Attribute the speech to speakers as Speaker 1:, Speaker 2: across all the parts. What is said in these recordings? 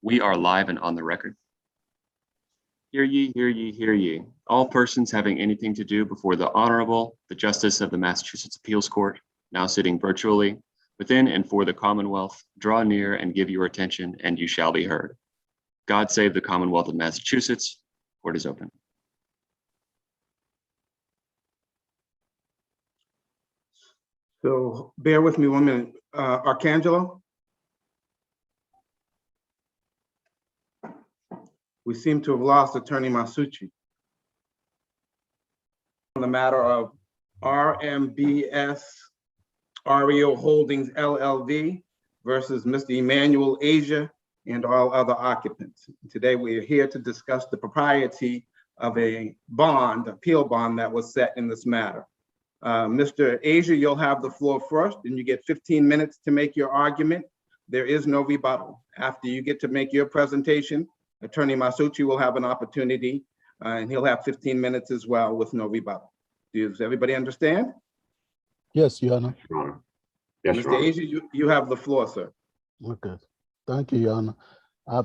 Speaker 1: We are live and on the record. Hear ye, hear ye, hear ye. All persons having anything to do before the Honorable, the Justice of the Massachusetts Appeals Court, now sitting virtually, within and for the Commonwealth, draw near and give your attention, and you shall be heard. God save the Commonwealth of Massachusetts. Court is open.
Speaker 2: So bear with me 1 minute. Arcangelo? We seem to have lost Attorney Masucci. On the matter of RMBS REO Holdings LLV versus Mr. Emmanuel Asia and all other occupants. Today we are here to discuss the propriety of a bond, appeal bond that was set in this matter. Mr. Asia, you'll have the floor first, and you get 15 minutes to make your argument. There is no rebuttal. After you get to make your presentation, Attorney Masucci will have an opportunity, and he'll have 15 minutes as well with no rebuttal. Does everybody understand?
Speaker 3: Yes, Your Honor.
Speaker 1: Yes,
Speaker 2: Mr. Asia, you have the floor, sir.
Speaker 3: Okay. Thank you, Your Honor.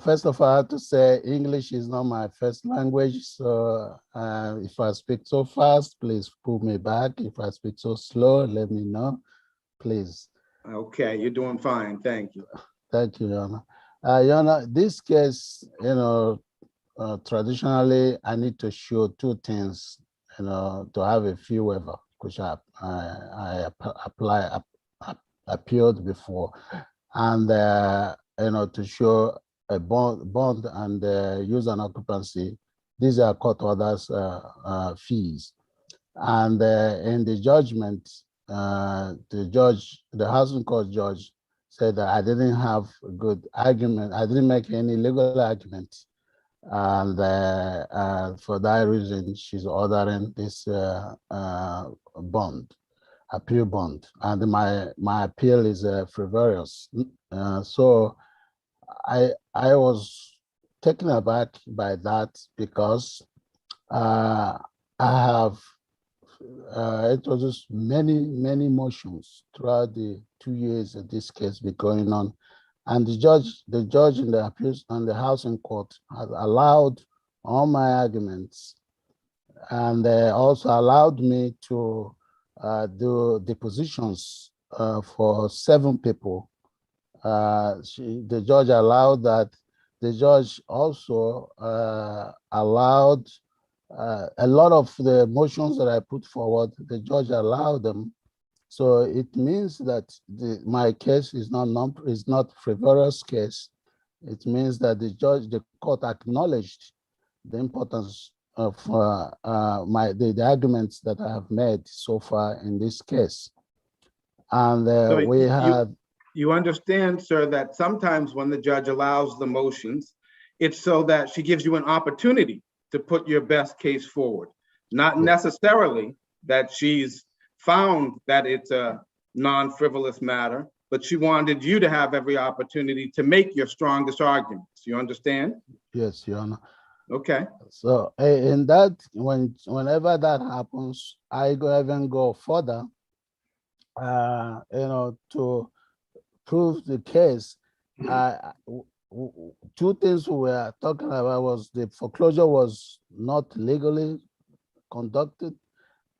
Speaker 3: First of all, I have to say English is not my first language, so if I speak so fast, please pull me back. If I speak so slow, let me know, please.
Speaker 2: Okay, you're doing fine. Thank you.
Speaker 3: Thank you, Your Honor. Your Honor, this case, traditionally, I need to show two things, to have a fee waiver, which I appealed before, and to show a bond and use and occupancy. These are court orders fees, and in the judgment, the housing court judge said that I didn't have a good argument. I didn't make any legal argument. And for that reason, she's ordering this bond, appeal bond. And my appeal is frivolous. So I was taken aback by that because I have introduced many motions throughout the 2 years that this case been going on, and the judge in the appeals and the housing court has allowed all my arguments, and also allowed me to do depositions for 7 people. The judge allowed that. The judge also allowed a lot of the motions that I put forward. The judge allowed them. So it means that my case is not frivolous case. It means that the court acknowledged the importance of the arguments that I have made so far in this case. And so
Speaker 2: you understand, sir, that sometimes when the judge allows the motions, it's so that she gives you an opportunity to put your best case forward, not necessarily that she's found that it's a non-frivolous matter, but she wanted you to have every opportunity to make your strongest arguments. You understand?
Speaker 3: Yes, Your Honor.
Speaker 2: Okay.
Speaker 3: So in that, whenever that happens, I even go further, to prove the case. Two things we were talking about was the foreclosure was not legally conducted,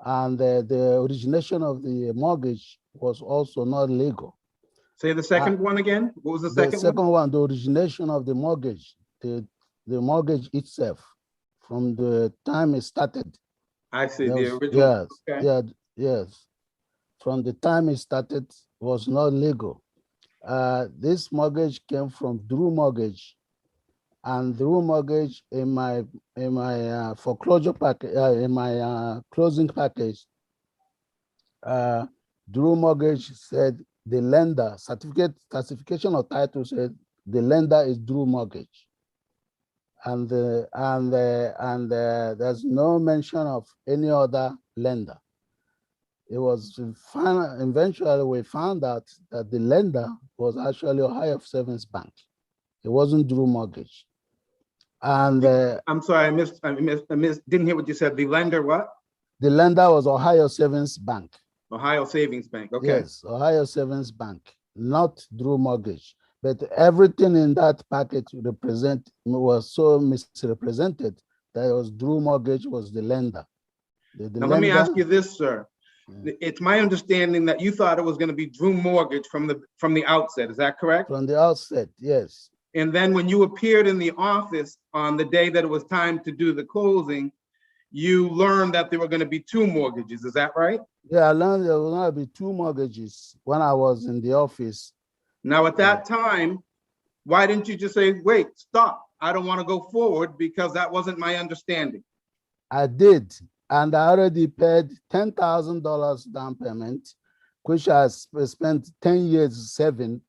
Speaker 3: and the origination of the mortgage was also not legal.
Speaker 2: Say the second one again. What was the second one?
Speaker 3: The second one, the origination of the mortgage, the mortgage itself, from the time it started.
Speaker 2: I see, the original.
Speaker 3: Yes,
Speaker 2: okay.
Speaker 3: yes. From the time it started, was not legal. This mortgage came from Drew Mortgage, and Drew Mortgage in my foreclosure package, in my closing package, Drew Mortgage said the lender certification of title said the lender is Drew Mortgage, and there's no mention of any other lender. It was eventually we found out that the lender was actually Ohio Savings Bank. It wasn't Drew Mortgage. And
Speaker 2: I'm sorry, I didn't hear what you said. The lender what?
Speaker 3: The lender was Ohio Savings Bank.
Speaker 2: Ohio Savings Bank, okay.
Speaker 3: Yes, Ohio Savings Bank, not Drew Mortgage. But everything in that package was so misrepresented that it was Drew Mortgage was the lender. The
Speaker 2: Now, let me
Speaker 3: lender,
Speaker 2: ask you this, sir. It's my understanding that you thought it was going to be Drew Mortgage from the outset. Is that correct?
Speaker 3: from the outset, yes.
Speaker 2: And then when you appeared in the office on the day that it was time to do the closing, you learned that there were going to be two mortgages. Is that right?
Speaker 3: Yeah, I learned there was going to be two mortgages when I was in the office.
Speaker 2: Now, at that time, why didn't you just say, wait, stop? I don't want to go forward because that wasn't my understanding.
Speaker 3: I did, and I already paid $10,000 down payment, which I spent 10 years saving.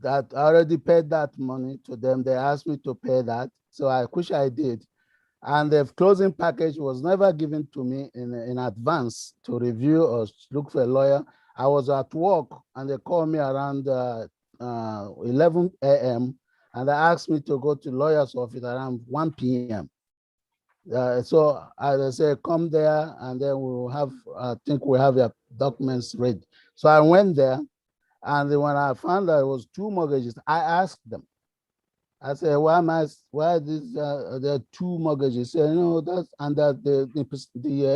Speaker 3: That I already paid that money to them. They asked me to pay that, so which I did. And the closing package was never given to me in advance to review or look for a lawyer. I was at work and they called me around 11 a.m. and they asked me to go to lawyer's office around 1 p.m. So I said, come there and then we'll have, I think we have your documents ready. So I went there, and when I found out it was two mortgages, I asked them. I said, why there are two mortgages? They said, no, that's, and that the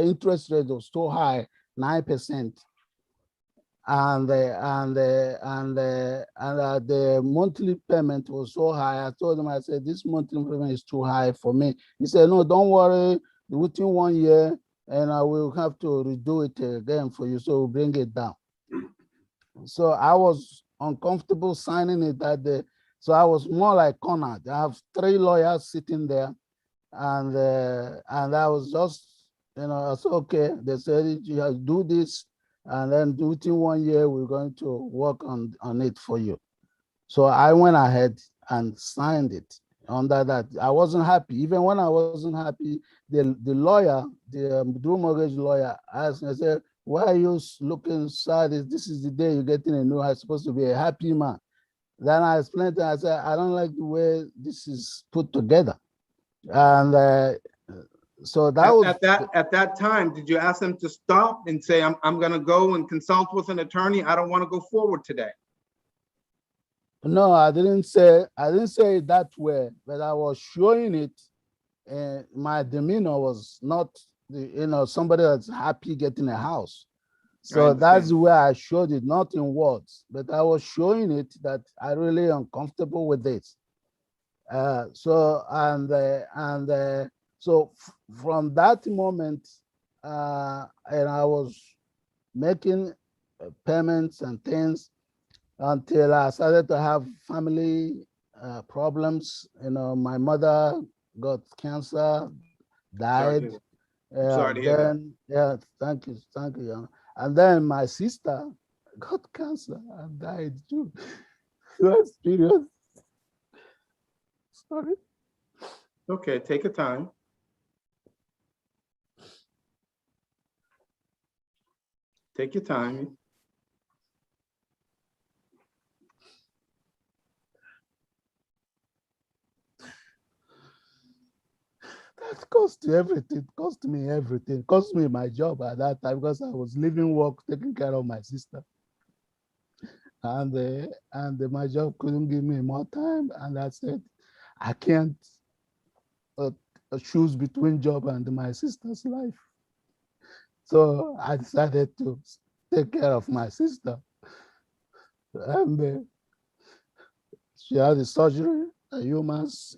Speaker 3: interest rate was so high, 9%. And the monthly payment was so high. I told him, I said, this monthly payment is too high for me. He said, no, don't worry, within 1 year, and I will have to redo it again for you, so we'll bring it down. So I was uncomfortable signing it that day. So I was more like cornered. I have 3 lawyers sitting there, and I was just, I said, okay. They said, you have to do this, and then within 1 year, we're going to work on it for you. So I went ahead and signed it. Under that, I wasn't happy. Even when I wasn't happy, the lawyer, the Drew Mortgage lawyer, asked me, I said, why are you looking sad? This is the day you're getting a new house. I'm supposed to be a happy man. Then I explained to him, I said, I don't like the way this is put together. And so that was
Speaker 2: at that time, did you ask them to stop and say, I'm going to go and consult with an attorney? I don't want to go forward today.
Speaker 3: No, I didn't say it that way, but I was showing it. My demeanor was not, somebody that's happy getting a house. So that's the way I showed it, not in words, but I was showing it that I really uncomfortable with this. So from that moment, and I was making payments and things until I started to have family problems. My mother got cancer, died.
Speaker 2: Sorry to hear that.
Speaker 3: Yeah, thank you. And then my sister got cancer and died too. Last period. Sorry.
Speaker 2: Okay, take your time. Take your time.
Speaker 3: That cost everything. Cost me everything. Cost me my job at that time because I was leaving work, taking care of my sister. And my job couldn't give me more time. And I said, I can't choose between job and my sister's life. So I decided to take care of my sister. And she had a surgery, a humans,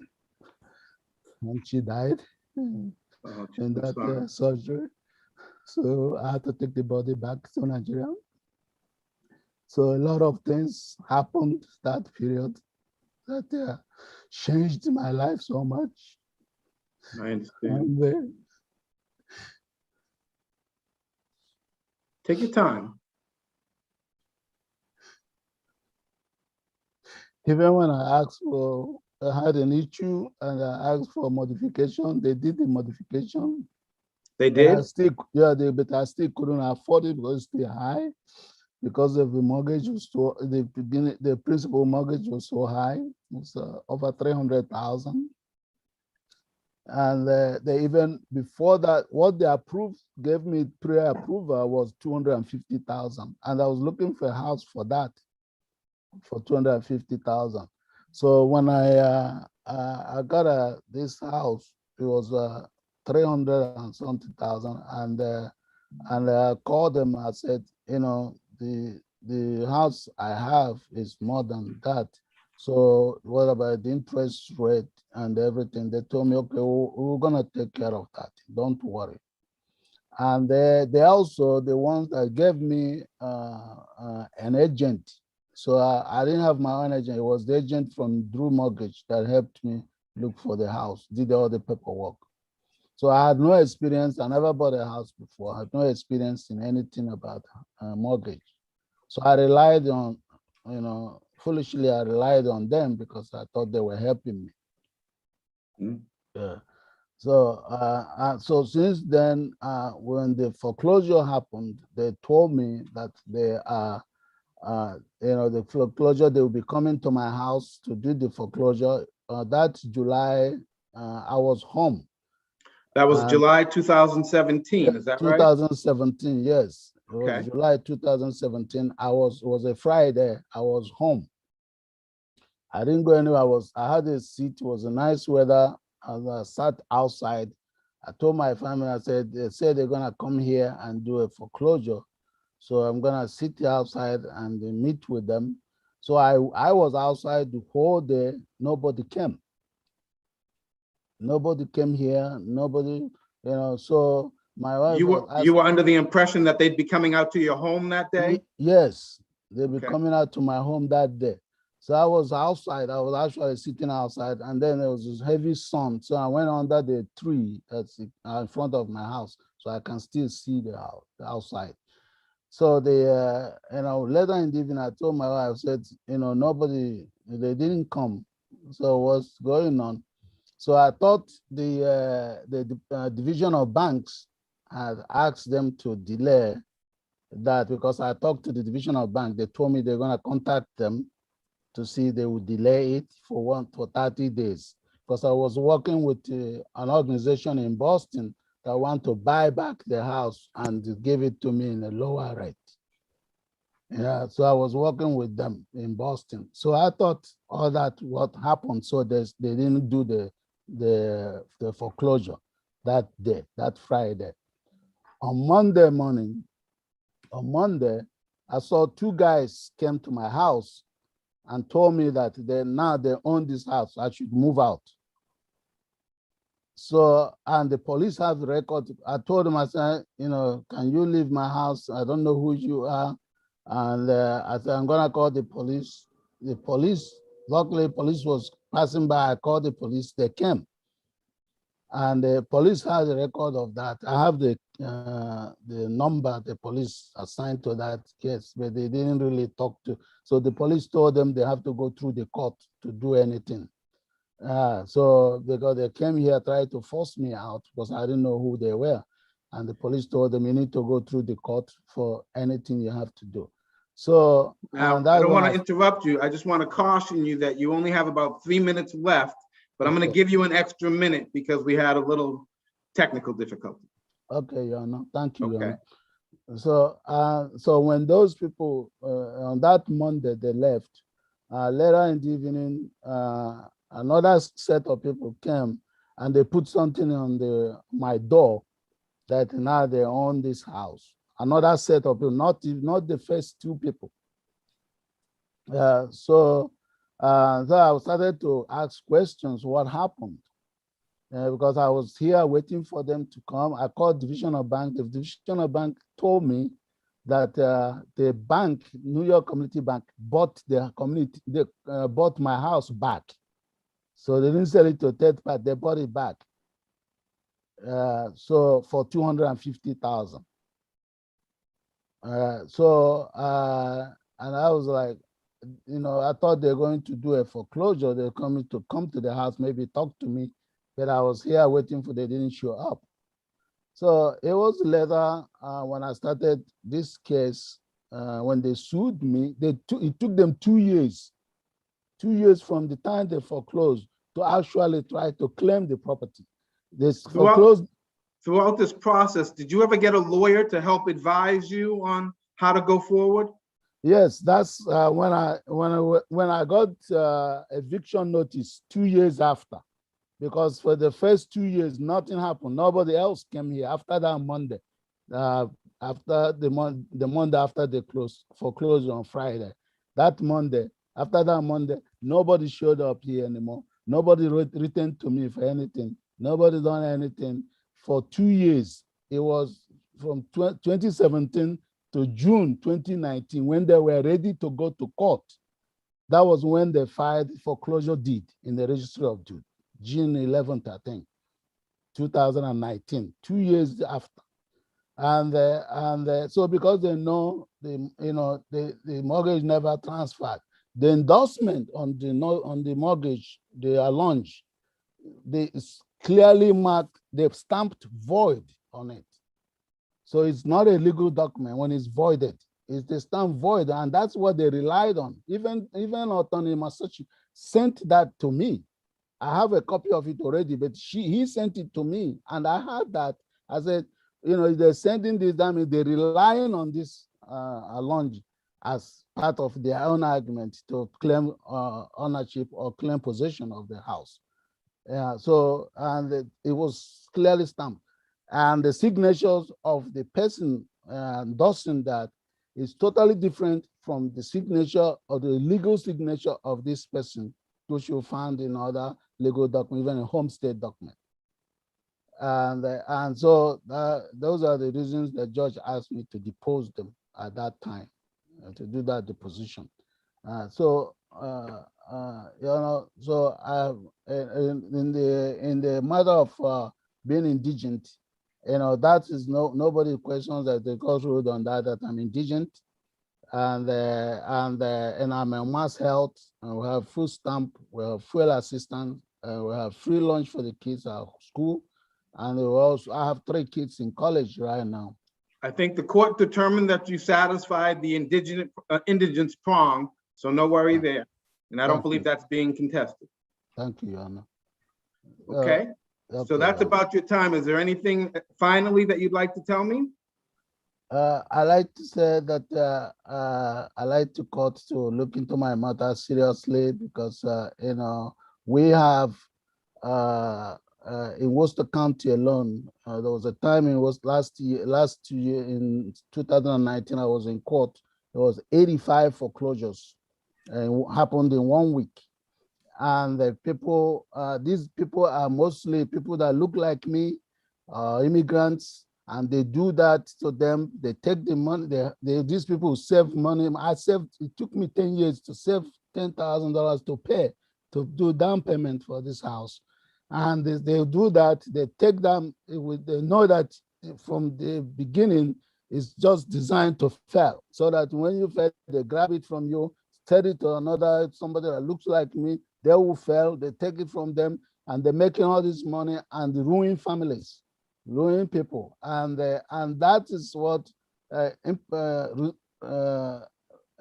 Speaker 3: and she died in that surgery. So I had to take the body back to Nigeria. So a lot of things happened that period that changed my life so much.
Speaker 2: I understand. Take your time.
Speaker 3: Even when I had an issue and I asked for modification, they did the modification.
Speaker 2: They did?
Speaker 3: But I still couldn't afford it because it's still high. Because of the mortgage was so, the principal mortgage was so high, it was over 300,000. And they even, before that, what they approved, gave me pre-approval was 250,000. And I was looking for a house for that. for 250,000. So when I got this house, it was 300 and something thousand, and I called them. I said, you know, the house I have is more than that. So what about the interest rate and everything? They told me, okay, we're gonna take care of that. Don't worry. And they also the ones that gave me an agent. So I didn't have my own agent. It was the agent from Drew Mortgage that helped me look for the house, did all the paperwork. So I had no experience. I never bought a house before. I had no experience in anything about mortgage. So I relied on, you know, foolishly I relied on them because I thought they were helping me.
Speaker 2: Mm.
Speaker 3: Yeah. So, so since then, when the foreclosure happened, they told me that they are, you know, the foreclosure, they will be coming to my house to do the foreclosure. That July, I was home.
Speaker 2: That was July 2017, is that right?
Speaker 3: 2017, yes. It was
Speaker 2: Okay.
Speaker 3: July 2017. It was a Friday. I was home. I didn't go anywhere. I had a seat. It was a nice weather. As I sat outside, I told my family, I said, they said they're gonna come here and do a foreclosure. So I'm gonna sit outside and meet with them. So I was outside the whole day. Nobody came. Nobody came here. Nobody, you know. So my wife
Speaker 2: You
Speaker 3: was
Speaker 2: were under the impression that they'd be coming out to your home that day?
Speaker 3: Yes, they'll be
Speaker 2: Okay.
Speaker 3: coming out to my home that day. So I was outside. I was actually sitting outside, and then there was this heavy sun. So I went under the tree that's in front of my house, so I can still see the outside. So you know, later in the evening, I told my wife, I said, you know, they didn't come. So what's going on? So I thought the division of banks had asked them to delay that, because I talked to the division of bank. They told me they're going to contact them to see they would delay it for 30 days, because I was working with an organization in Boston that want to buy back the house and give it to me in a lower rate. Yeah, so I was working with them in Boston. So I thought all that what happened, so they didn't do the foreclosure that day, that Friday. On Monday morning, I saw two guys came to my house and told me that they own this house. I should move out. So, and the police have the record. I told them, I said, you know, can you leave my house? I don't know who you are. And I said, I'm gonna call the police. The police, luckily police was passing by. I called the police, they came. And the police has a record of that. I have the number the police assigned to that case, but they didn't really talk to. So the police told them they have to go through the court to do anything. So because they came here, tried to force me out because I didn't know who they were. And the police told them, you need to go through the court for anything you have to do. So
Speaker 2: now, I don't want to interrupt you. I just want to caution you that you only have about 3 minutes left, but I'm going to give you an extra minute because we had a little technical difficulty.
Speaker 3: Okay, Your Honor. Thank you.
Speaker 2: Okay.
Speaker 3: So when those people on that Monday they left, later in the evening, another set of people came and they put something on my door that now they own this house. Another set of people, not the first two people. So I started to ask questions. What happened? Because I was here waiting for them to come. I called Division of Bank. The Division of Bank told me that the bank, New York Community Bank, bought bought my house back. So they didn't sell it to a third party, they bought it back. So for $250,000. And I was like, you know, I thought they're going to do a foreclosure. They're coming to come to the house, maybe talk to me, but I was here waiting for, they didn't show up. So it was later when I started this case, when they sued me, it took them 2 years. 2 years from the time they foreclosed to actually try to claim the property. This foreclosed.
Speaker 2: Throughout this process, did you ever get a lawyer to help advise you on how to go forward?
Speaker 3: Yes, that's when I got eviction notice 2 years after, because for the first 2 years nothing happened. Nobody else came here after that Monday. After the Monday after the foreclosure on Friday, that Monday, after that Monday, nobody showed up here anymore. Nobody written to me for anything. Nobody done anything for 2 years. It was from 2017 to June 2019 when they were ready to go to court. That was when they filed foreclosure deed in the registry of deeds, June 11th, I think, 2019, 2 years after. And so because they know the mortgage never transferred, the endorsement on the mortgage they are launched, they clearly marked, they've stamped void on it. So it's not a legal document when it's voided. It's the stamp void, and that's what they relied on. Even Attorney Massachusetts sent that to me. I have a copy of it already, but he sent it to me, and I had that. I said, they're sending this, that means they're relying on this launch as part of their own argument to claim ownership or claim possession of the house. And it was clearly stamped. And the signatures of the person endorsing that is totally different from the signature or the legal signature of this person, which you'll find in other legal documents, even a homestead document. And so those are the reasons the judge asked me to depose them at that time, to do that deposition. So in the matter of being indigent, that is nobody questions that the court ruled on that I'm indigent, and I'm a mass health, and we have food stamp, we have fuel assistance, we have free lunch for the kids at school, and I have 3 kids in college right now.
Speaker 2: I think the court determined that you satisfied the indigence prong, so no worry there. And I don't believe that's being contested.
Speaker 3: Thank you, Your Honor.
Speaker 2: Okay. So that's about your time. Is there anything finally that you'd like to tell me?
Speaker 3: I like to say that I like to court to look into my matter seriously, because we have in Worcester County alone, there was a time it was last year in 2019, I was in court. There was 85 foreclosures, and it happened in 1 week. And the people, these people are mostly people that look like me, immigrants, and they do that to them. They take the money. These people save money. It took me 10 years to save $10,000 to pay to do down payment for this house. And they do that. They take them. They know that from the beginning it's just designed to fail, so that when you fail, they grab it from you, sell it to somebody that looks like me. They will fail. They take it from them, and they're making all this money and ruin families, ruin people, and that is what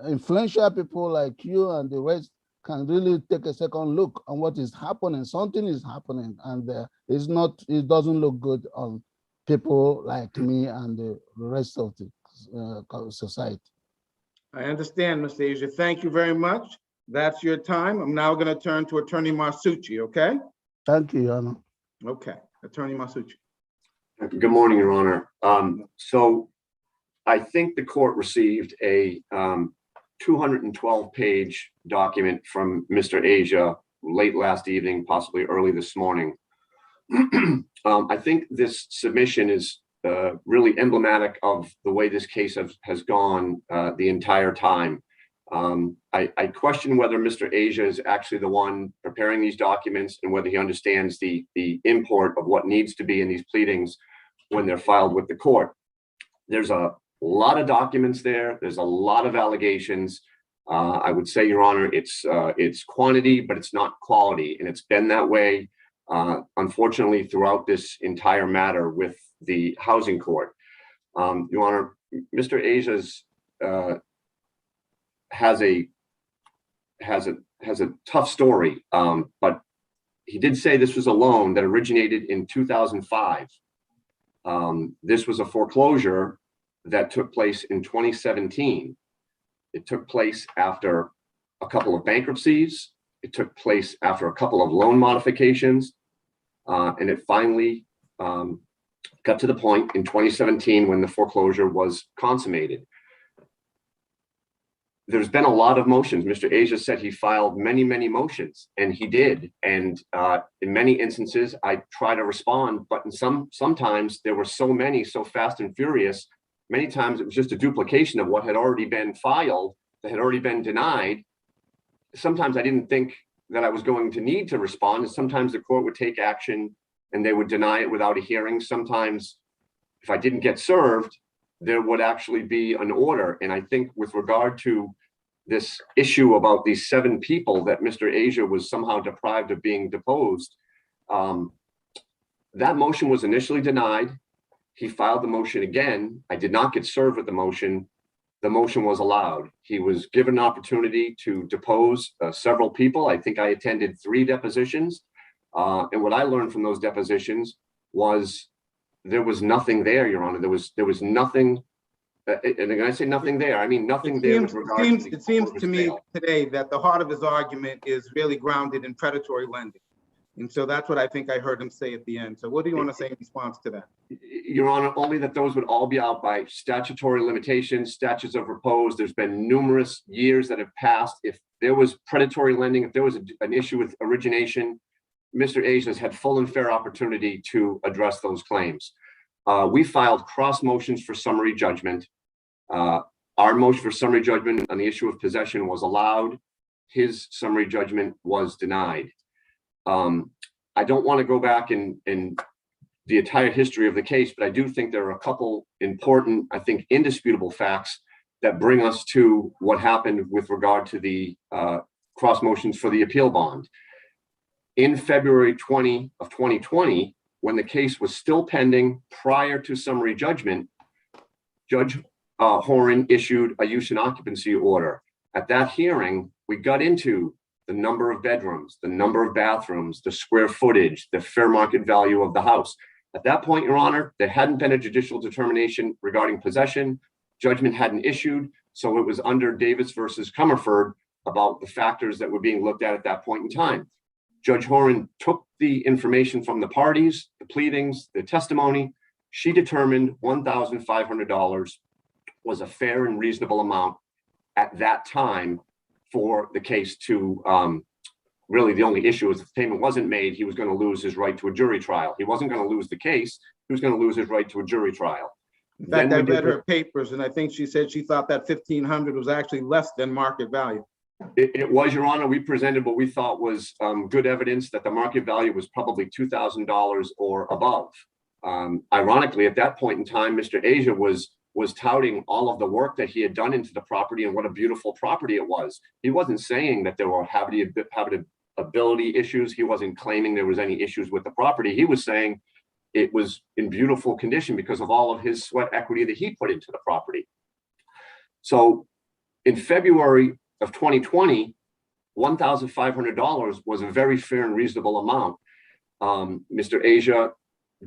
Speaker 3: influential people like you and the rest can really take a second look on what is happening. Something is happening, and it doesn't look good on people like me and the rest of the society.
Speaker 2: I understand, Mr. Asia. Thank you very much. That's your time. I'm now going to turn to Attorney Marsucci, okay?
Speaker 3: Thank you, Your Honor.
Speaker 2: Okay, Attorney Marsucci.
Speaker 4: Good morning, Your Honor. So I think the court received a 212-page document from Mr. Asia late last evening, possibly early this morning. I think this submission is really emblematic of the way this case has gone the entire time. I question whether Mr. Asia is actually the one preparing these documents and whether he understands the import of what needs to be in these pleadings when they're filed with the court. There's a lot of documents there. There's a lot of allegations. I would say, Your Honor, it's quantity, but it's not quality. And it's been that way, unfortunately, throughout this entire matter with the housing court. Your Honor, Mr. Asia's has a tough story, but he did say this was a loan that originated in 2005. This was a foreclosure that took place in 2017. It took place after a couple of bankruptcies. It took place after a couple of loan modifications. And it finally got to the point in 2017 when the foreclosure was consummated. There's been a lot of motions. Mr. Asia said he filed many, many motions, and he did. And in many instances, I try to respond, but in sometimes there were so many, so fast and furious. Many times it was just a duplication of what had already been filed, that had already been denied. Sometimes I didn't think that I was going to need to respond, and sometimes the court would take action and they would deny it without a hearing. Sometimes if I didn't get served, there would actually be an order. And I think with regard to this issue about these 7 people that Mr. Asia was somehow deprived of being deposed, that motion was initially denied. He filed the motion again. I did not get served with the motion. The motion was allowed. He was given an opportunity to depose several people. I think I attended 3 depositions. And what I learned from those depositions was there was nothing there, Your Honor. There was nothing. And when I say nothing there, I mean nothing there with regard to the
Speaker 2: It seems to me
Speaker 4: sale.
Speaker 2: today that the heart of his argument is really grounded in predatory lending. And so that's what I think I heard him say at the end. So what do you want to say in response to that?
Speaker 4: Your Honor, only that those would all be out by statutory limitations, statutes of repose. There's been numerous years that have passed. If there was predatory lending, if there was an issue with origination, Mr. Asia has had full and fair opportunity to address those claims. We filed cross motions for summary judgment. Our motion for summary judgment on the issue of possession was allowed. His summary judgment was denied. I don't want to go back in the entire history of the case, but I do think there are a couple important, I think, indisputable facts that bring us to what happened with regard to the cross motions for the appeal bond. In February 2020, when the case was still pending prior to summary judgment, Judge Horan issued a use and occupancy order. At that hearing, we got into the number of bedrooms, the number of bathrooms, the square footage, the fair market value of the house. At that point, Your Honor, there hadn't been a judicial determination regarding possession. Judgment hadn't issued, so it was under Davis versus Comerford about the factors that were being looked at that point in time. Judge Horan took the information from the parties, the pleadings, the testimony. She determined $1,500 was a fair and reasonable amount at that time for the case to, really the only issue is if the payment wasn't made, he was going to lose his right to a jury trial. He wasn't going to lose the case, he was going to lose his right to a jury trial.
Speaker 2: In fact, I read her papers, and I think she said she thought that $1,500 was actually less than market value.
Speaker 4: It was, Your Honor. We presented what we thought was good evidence that the market value was probably $2,000 or above. Ironically, at that point in time, Mr. Asia was touting all of the work that he had done into the property and what a beautiful property it was. He wasn't saying that there were habitability issues. He wasn't claiming there was any issues with the property. He was saying it was in beautiful condition because of all of his sweat equity that he put into the property. So in February of 2020, $1,500 was a very fair and reasonable amount. Mr. Asia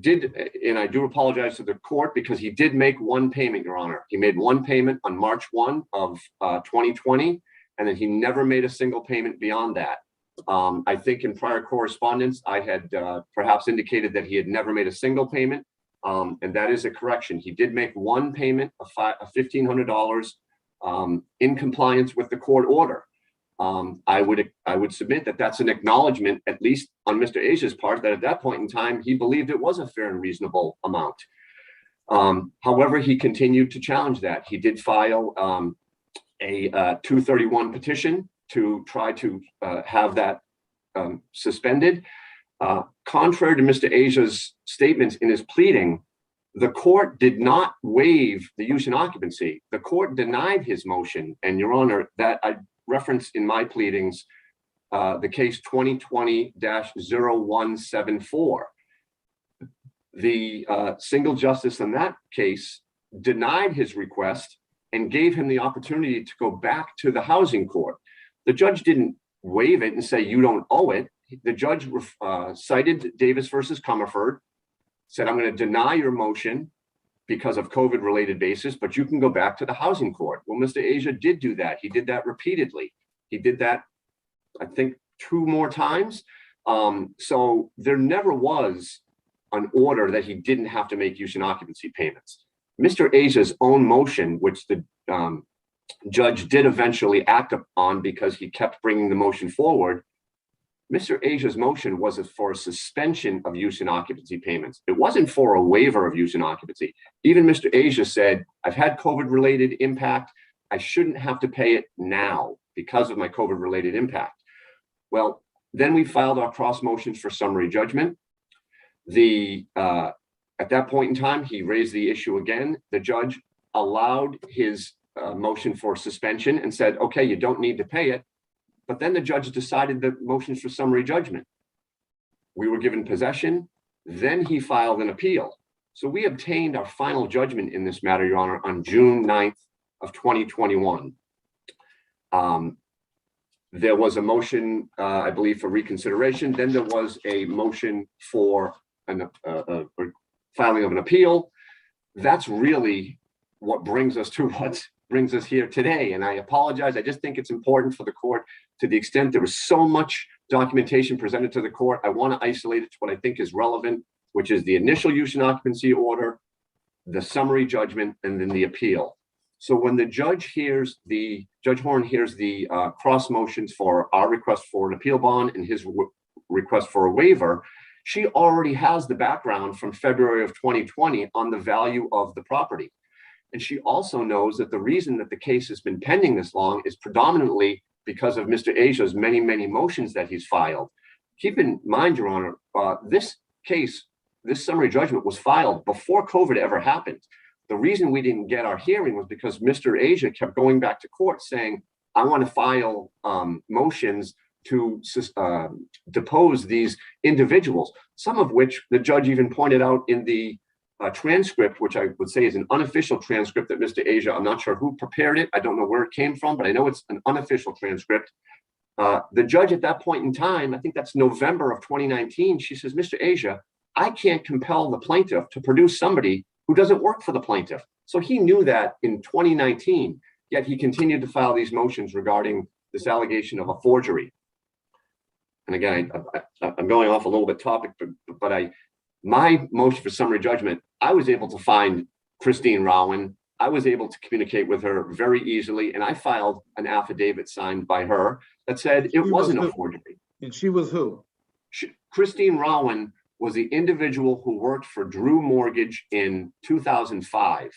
Speaker 4: did, and I do apologize to the court because he did make one payment, Your Honor. He made one payment on March 1 of 2020, and then he never made a single payment beyond that. I think in prior correspondence, I had perhaps indicated that he had never made a single payment, and that is a correction. He did make one payment of $1,500 in compliance with the court order. I would submit that that's an acknowledgement, at least on Mr. Asia's part, that at that point in time, he believed it was a fair and reasonable amount. However, he continued to challenge that. He did file a 231 petition to try to have that suspended. Contrary to Mr. Asia's statements in his pleading, the court did not waive the use and occupancy. The court denied his motion, and Your Honor, that I reference in my pleadings, the case 2020-0174. The single justice in that case denied his request and gave him the opportunity to go back to the housing court. The judge didn't waive it and say, you don't owe it. The judge cited Davis versus Comerford, said, I'm going to deny your motion. because of COVID-related basis, but you can go back to the housing court. Well, Mr. Asia did do that. He did that repeatedly. He did that, I think, 2 more times. So there never was an order that he didn't have to make use and occupancy payments. Mr. Asia's own motion, which the judge did eventually act upon because he kept bringing the motion forward, Mr. Asia's motion was for a suspension of use and occupancy payments. It wasn't for a waiver of use and occupancy. Even Mr. Asia said, I've had COVID-related impact. I shouldn't have to pay it now because of my COVID-related impact. Well, then we filed our cross motions for summary judgment. At that point in time, he raised the issue again. The judge allowed his motion for suspension and said, okay, you don't need to pay it. But then the judge decided the motions for summary judgment. We were given possession. Then he filed an appeal. So we obtained our final judgment in this matter, Your Honor, on June 9th of 2021. There was a motion, I believe, for reconsideration. Then there was a motion for filing of an appeal. That's really what brings us to what brings us here today. And I apologize. I just think it's important for the court, to the extent there was so much documentation presented to the court, I want to isolate it to what I think is relevant, which is the initial use and occupancy order, the summary judgment, and then the appeal. So when the Judge Horn hears the cross motions for our request for an appeal bond and his request for a waiver, she already has the background from February of 2020 on the value of the property. And she also knows that the reason that the case has been pending this long is predominantly because of Mr. Asia's many, many motions that he's filed. Keep in mind, Your Honor, this case, this summary judgment was filed before COVID ever happened. The reason we didn't get our hearing was because Mr. Asia kept going back to court saying, I want to file motions to depose these individuals, some of which the judge even pointed out in the transcript, which I would say is an unofficial transcript that Mr. Asia, I'm not sure who prepared it. I don't know where it came from, but I know it's an unofficial transcript. The judge at that point in time, I think that's November of 2019, she says, Mr. Asia, I can't compel the plaintiff to produce somebody who doesn't work for the plaintiff. So he knew that in 2019, yet he continued to file these motions regarding this allegation of a forgery. And again, I'm going off a little bit topic, but my motion for summary judgment, I was able to find Christine Rowan. I was able to communicate with her very easily, and I filed an affidavit signed by her that said it wasn't a forgery.
Speaker 2: And she was who?
Speaker 4: Christine Rowan was the individual who worked for Drew Mortgage in 2005.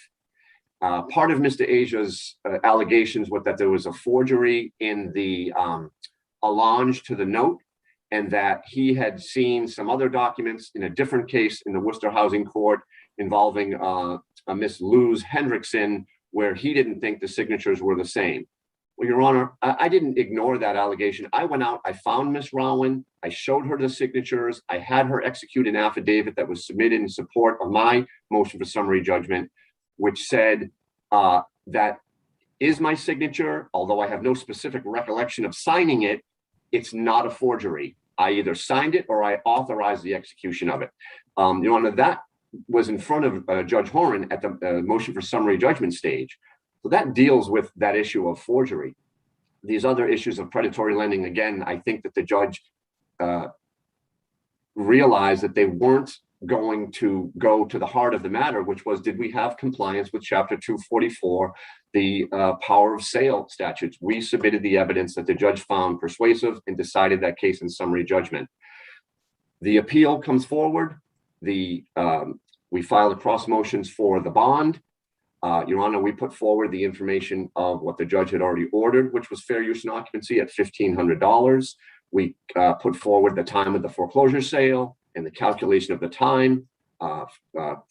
Speaker 4: Part of Mr. Asia's allegations was that there was a forgery in the allonge to the note, and that he had seen some other documents in a different case in the Worcester Housing Court involving a Miss Luz Hendrickson, where he didn't think the signatures were the same. Well, Your Honor, I didn't ignore that allegation. I went out, I found Miss Rowan, I showed her the signatures, I had her execute an affidavit that was submitted in support of my motion for summary judgment, which said that is my signature, although I have no specific recollection of signing it, it's not a forgery. I either signed it or I authorized the execution of it. Your Honor, that was in front of Judge Horn at the motion for summary judgment stage. So that deals with that issue of forgery. These other issues of predatory lending, again, I think that the judge realized that they weren't going to go to the heart of the matter, which was, did we have compliance with Chapter 244, the power of sale statutes? We submitted the evidence that the judge found persuasive and decided that case in summary judgment. The appeal comes forward. We filed the cross motions for the bond. Your Honor, we put forward the information of what the judge had already ordered, which was fair use and occupancy at $1,500. We put forward the time of the foreclosure sale and the calculation of the time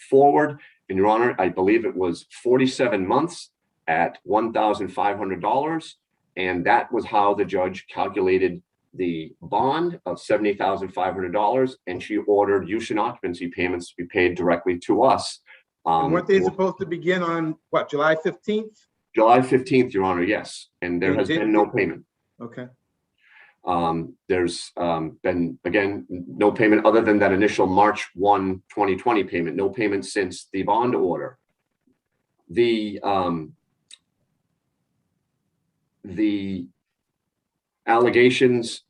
Speaker 4: forward. And Your Honor, I believe it was 47 months at $1,500. And that was how the judge calculated the bond of $70,500. And she ordered use and occupancy payments to be paid directly to us.
Speaker 2: And weren't they supposed to begin on what, July 15th?
Speaker 4: July 15th, Your Honor, yes. And there has been no payment.
Speaker 2: Okay.
Speaker 4: There's been, again, no payment other than that initial March 1, 2020 payment, no payment since the bond order. the allegations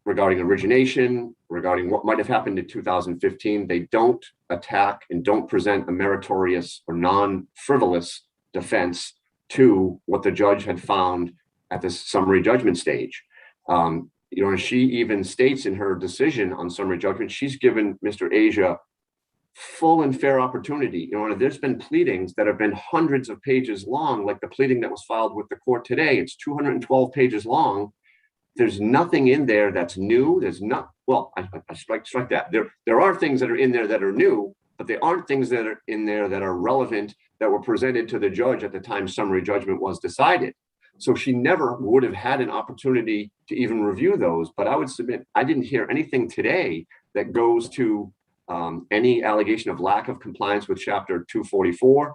Speaker 4: regarding origination, regarding what might have happened in 2015, they don't attack and don't present a meritorious or non-frivolous defense to what the judge had found at the summary judgment stage. She even states in her decision on summary judgment, she's given Mr. Asia full and fair opportunity. There's been pleadings that have been hundreds of pages long, like the pleading that was filed with the court today. It's 212 pages long. There's nothing in there that's new. There's not, well, I strike that. There are things that are in there that are new, but there aren't things that are in there that are relevant that were presented to the judge at the time summary judgment was decided. So she never would have had an opportunity to even review those. But I would submit, I didn't hear anything today that goes to any allegation of lack of compliance with Chapter 244.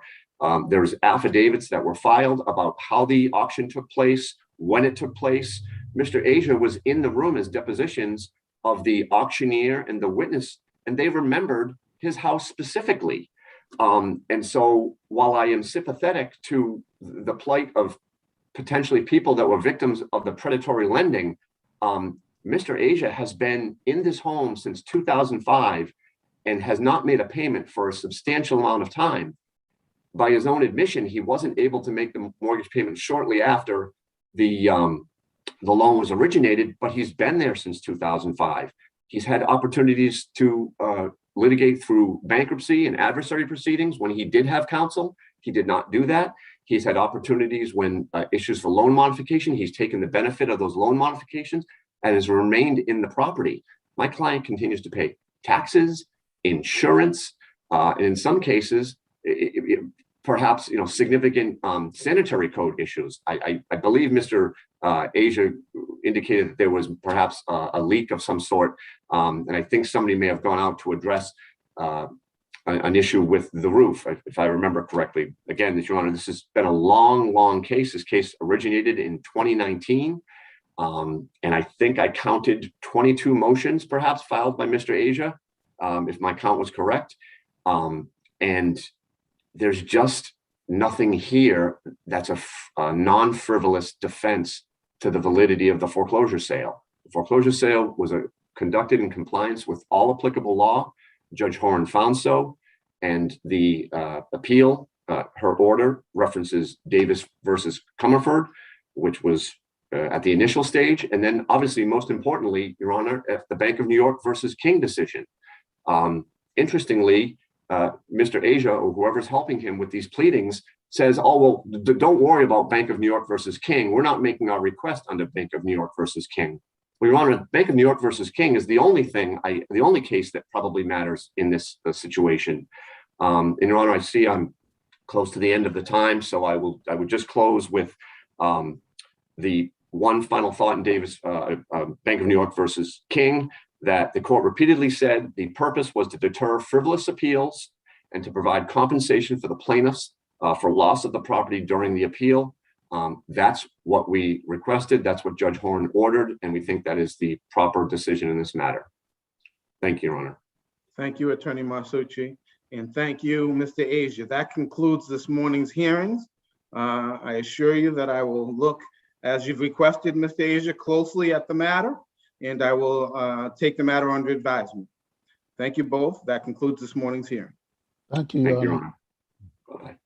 Speaker 4: There's affidavits that were filed about how the auction took place, when it took place. Mr. Asia was in the room as depositions of the auctioneer and the witness, and they remembered his house specifically. And so while I am sympathetic to the plight of potentially people that were victims of the predatory lending, Mr. Asia has been in this home since 2005 and has not made a payment for a substantial amount of time. By his own admission, he wasn't able to make the mortgage payment shortly after the loan was originated, but he's been there since 2005. He's had opportunities to litigate through bankruptcy and adversary proceedings when he did have counsel. He did not do that. He's had opportunities when issues for loan modification, he's taken the benefit of those loan modifications and has remained in the property. My client continues to pay taxes, insurance, and in some cases, perhaps significant sanitary code issues. I believe Mr. Asia indicated that there was perhaps a leak of some sort, and I think somebody may have gone out to address an issue with the roof, if I remember correctly. Again, Your Honor, this has been a long case. This case originated in 2019, and I think I counted 22 motions perhaps filed by Mr. Asia, if my count was correct. And there's just nothing here that's a non-frivolous defense to the validity of the foreclosure sale. The foreclosure sale was conducted in compliance with all applicable law. Judge Horan found so, and the appeal, her order references Davis versus Comerford, which was at the initial stage, and then obviously most importantly, Your Honor, at the Bank of New York versus King decision. Interestingly, Mr. Asia, or whoever's helping him with these pleadings, says, oh, well, don't worry about Bank of New York versus King. We're not making our request under Bank of New York versus King. Well, Your Honor, Bank of New York versus King is the only case that probably matters in this situation. And Your Honor, I see I'm close to the end of the time, so I would just close with the one final thought in Davis, Bank of New York versus King, that the court repeatedly said the purpose was to deter frivolous appeals and to provide compensation for the plaintiffs for loss of the property during the appeal. That's what we requested. That's what Judge Horan ordered, and we think that is the proper decision in this matter. Thank you, Your Honor.
Speaker 2: Thank you, Attorney Marsucci, and thank you, Mr. Asia. That concludes this morning's hearings. I assure you that I will look, as you've requested, Mr. Asia, closely at the matter, and I will take the matter under advisement. Thank you both. That concludes this morning's hearing.
Speaker 3: Thank you,
Speaker 4: Thank you,
Speaker 3: Your
Speaker 4: Your
Speaker 3: Honor.
Speaker 4: Honor. Bye-bye.